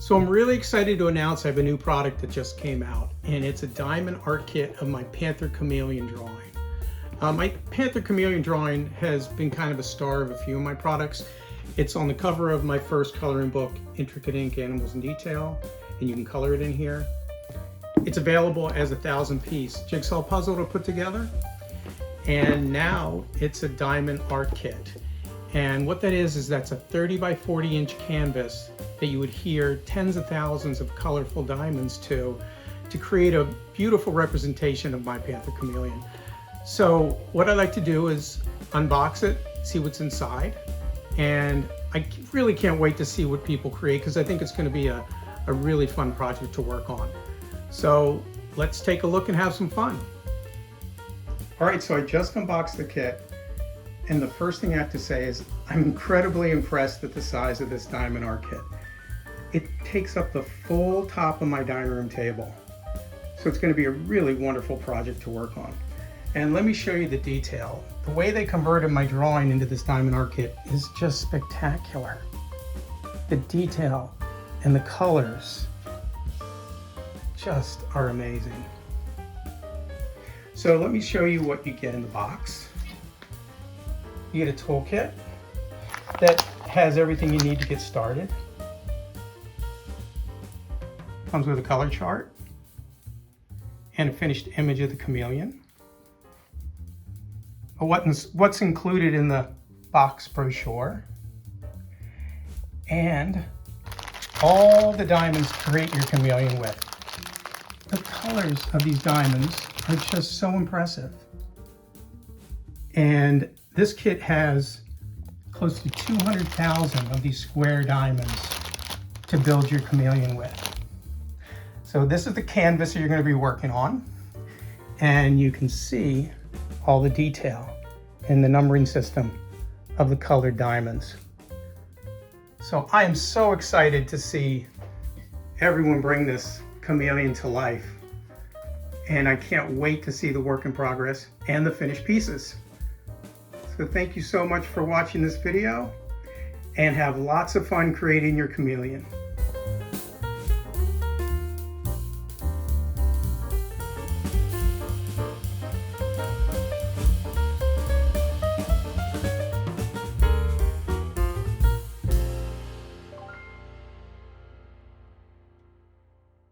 So I'm really excited to announce I have a new product that just came out, and it's a diamond art kit of my Panther Chameleon drawing. My Panther Chameleon drawing has been kind of a star of a few of my products. It's on the cover of my first coloring book, Intricate Ink Animals in Detail, and you can color it in here. It's available as a 1,000-piece jigsaw puzzle to put together, and now it's a diamond art kit. And what that is that's a 30 by 40 inch canvas that you adhere tens of thousands of colorful diamonds to create a beautiful representation of my Panther Chameleon. So what I like to do is unbox it, see what's inside, and I really can't wait to see what people create because I think it's going to be a really fun project to work on. So let's take a look and have some fun. All right, so I just unboxed the kit, and the first thing I have to say is I'm incredibly impressed at the size of this diamond art kit. It takes up the full top of my dining room table. So it's going to be a really wonderful project to work on. And let me show you the detail. The way they converted my drawing into this diamond art kit is just spectacular. The detail and the colors just are amazing. So let me show you what you get in the box. You get a toolkit that has everything you need to get started. Comes with a color chart and a finished image of the chameleon. What's included in the box brochure, and all the diamonds to create your chameleon with. The colors of these diamonds are just so impressive. And this kit has close to 200,000 of these square diamonds to build your chameleon with. So this is the canvas that you're going to be working on, and you can see all the detail in the numbering system of the colored diamonds. So I am so excited to see everyone bring this chameleon to life, and I can't wait to see the work in progress and the finished pieces. So thank you so much for watching this video, and have lots of fun creating your chameleon.